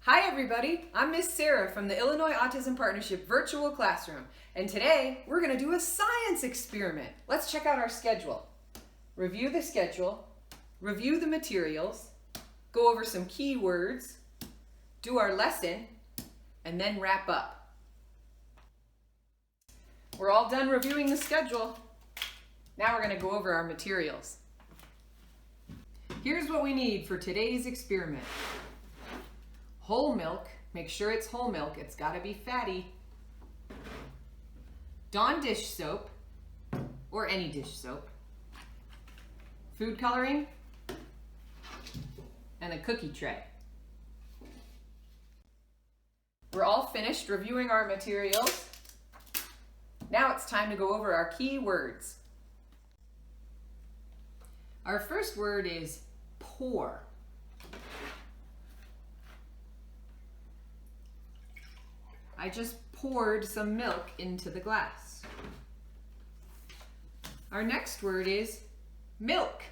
Hi everybody, I'm Miss Sarah from the Illinois Autism Partnership Virtual Classroom, and today we're going to do a science experiment. Let's check out our schedule. Review the schedule, review the materials, go over some keywords, do our lesson, and then wrap up. We're all done reviewing the schedule. Now we're going to go over our materials. Here's what we need for today's experiment. Whole milk, make sure it's whole milk, it's gotta be fatty. Dawn dish soap, or any dish soap. Food coloring, and a cookie tray. We're all finished reviewing our materials. Now it's time to go over our key words. Our first word is pour. I just poured some milk into the glass. Our next word is milk.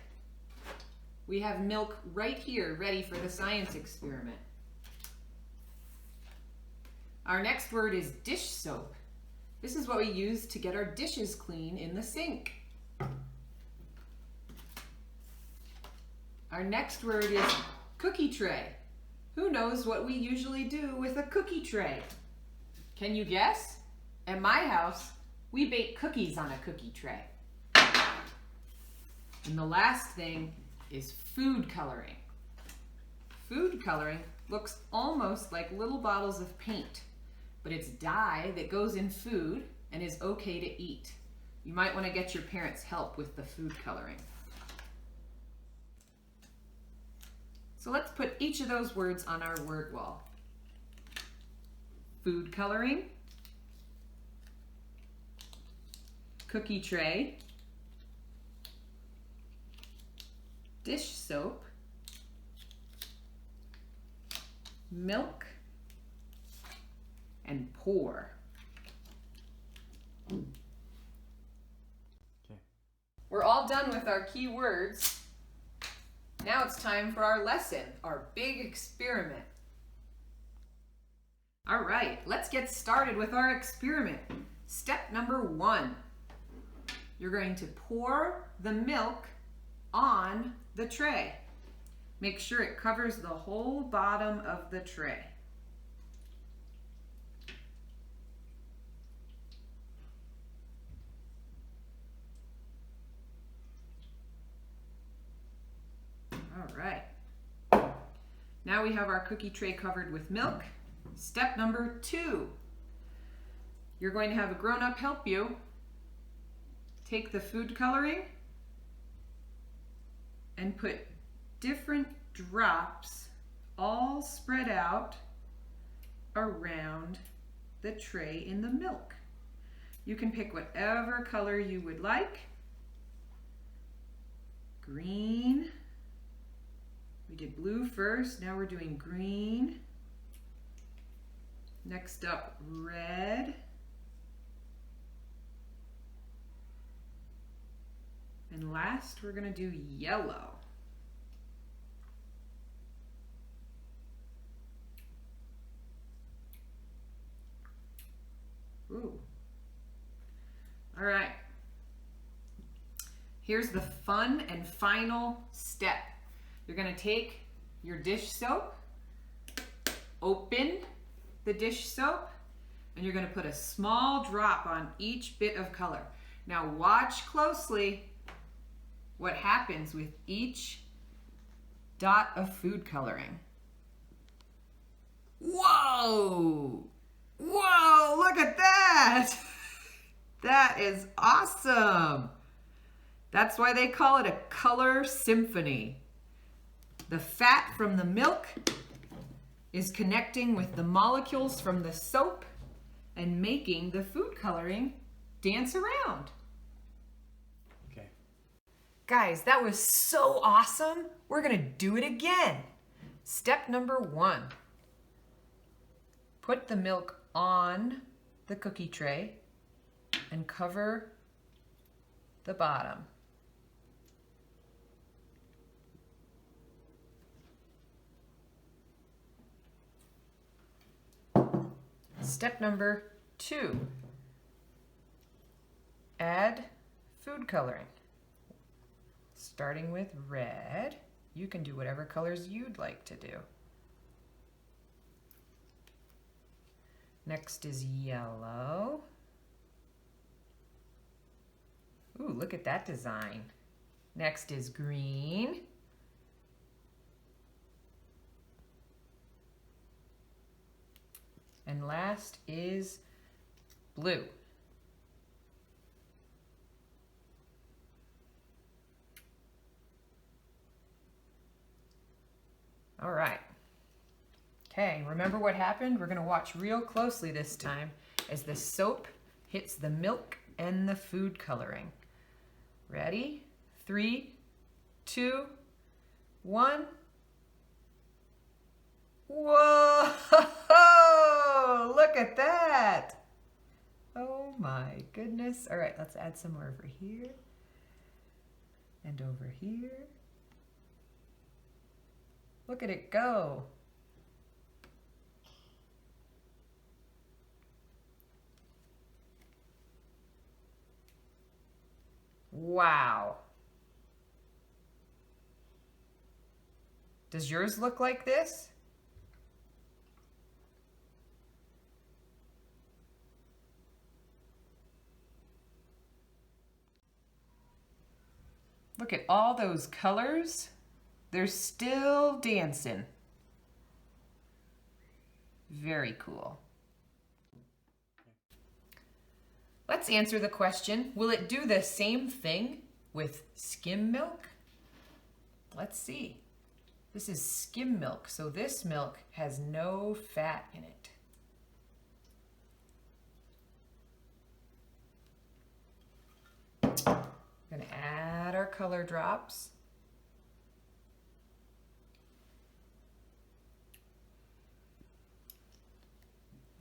We have milk right here, ready for the science experiment. Our next word is dish soap. This is what we use to get our dishes clean in the sink. Our next word is cookie tray. Who knows what we usually do with a cookie tray? Can you guess? At my house, we bake cookies on a cookie tray. And the last thing is food coloring. Food coloring looks almost like little bottles of paint, but it's dye that goes in food and is okay to eat. You might want to get your parents' help with the food coloring. So let's put each of those words on our word wall. Food coloring, cookie tray, dish soap, milk, and pour. Okay. We're all done with our key words. Now it's time for our lesson, our big experiment. All right, let's get started with our experiment. Step number 1. You're going to pour the milk on the tray. Make sure it covers the whole bottom of the tray. All right. Now we have our cookie tray covered with milk. Step number 2, you're going to have a grown-up help you. Take the food coloring and put different drops all spread out around the tray in the milk. You can pick whatever color you would like. Green. We did blue first, now we're doing green. Next up, red. And last, we're going to do yellow. Ooh. All right. Here's the fun and final step. You're going to take your dish soap, open the dish soap, and you're going to put a small drop on each bit of color. Now watch closely what happens with each dot of food coloring. Whoa! Whoa, look at that! That is awesome! That's why they call it a color symphony. The fat from the milk is connecting with the molecules from the soap and making the food coloring dance around. Okay. Guys, that was so awesome. We're gonna do it again. Step number 1. Put the milk on the cookie tray and cover the bottom. Step number 2. Add food coloring. Starting with red, you can do whatever colors you'd like to do. Next is yellow. Ooh, look at that design. Next is green. And last is blue. All right. Okay, remember what happened? We're gonna watch real closely this time as the soap hits the milk and the food coloring. Ready? 3, 2, 1. Whoa! Look at that! Oh my goodness. All right, let's add some more over here and over here. Look at it go. Wow. Does yours look like this? Look at all those colors. They're still dancing. Very cool. Let's answer the question, will it do the same thing with skim milk? Let's see. This is skim milk, so this milk has no fat in it. We're going to add our color drops.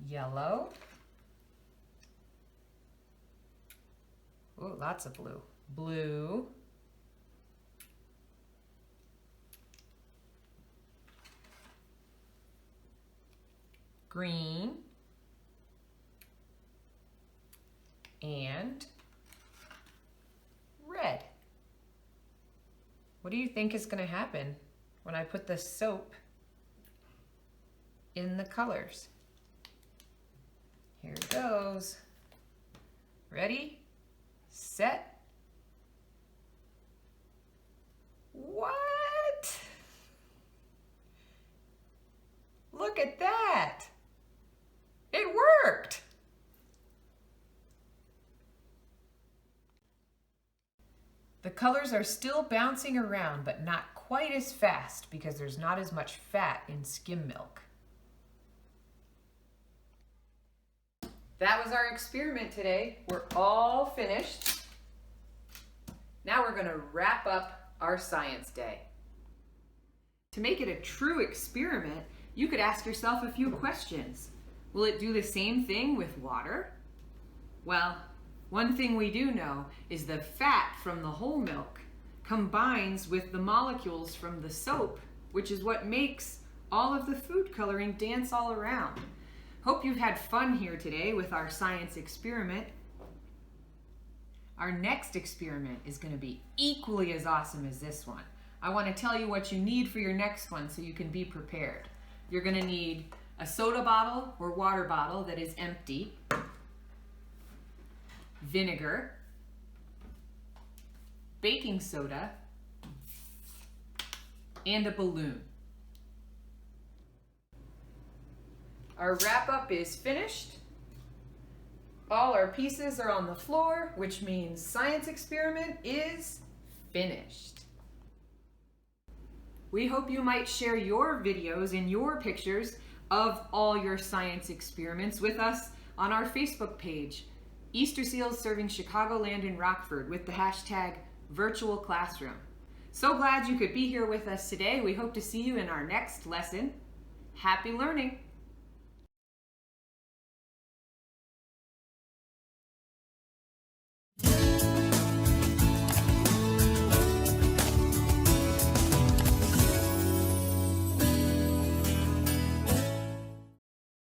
Yellow. Ooh, lots of blue. Blue. Green. And red. What do you think is going to happen when I put the soap in the colors? Here it goes. Ready? Set. What? Look at that. It worked. The colors are still bouncing around, but not quite as fast because there's not as much fat in skim milk. That was our experiment today. We're all finished. Now we're going to wrap up our science day. To make it a true experiment, you could ask yourself a few questions. Will it do the same thing with water? Well, one thing we do know is the fat from the whole milk combines with the molecules from the soap, which is what makes all of the food coloring dance all around. Hope you've had fun here today with our science experiment. Our next experiment is going to be equally as awesome as this one. I want to tell you what you need for your next one so you can be prepared. You're going to need a soda bottle or water bottle that is empty, vinegar, baking soda, and a balloon. Our wrap-up is finished. All our pieces are on the floor, which means science experiment is finished. We hope you might share your videos and your pictures of all your science experiments with us on our Facebook page, Easter Seals Serving Chicagoland and Rockford, with the hashtag Virtual Classroom. So glad you could be here with us today. We hope to see you in our next lesson. Happy learning!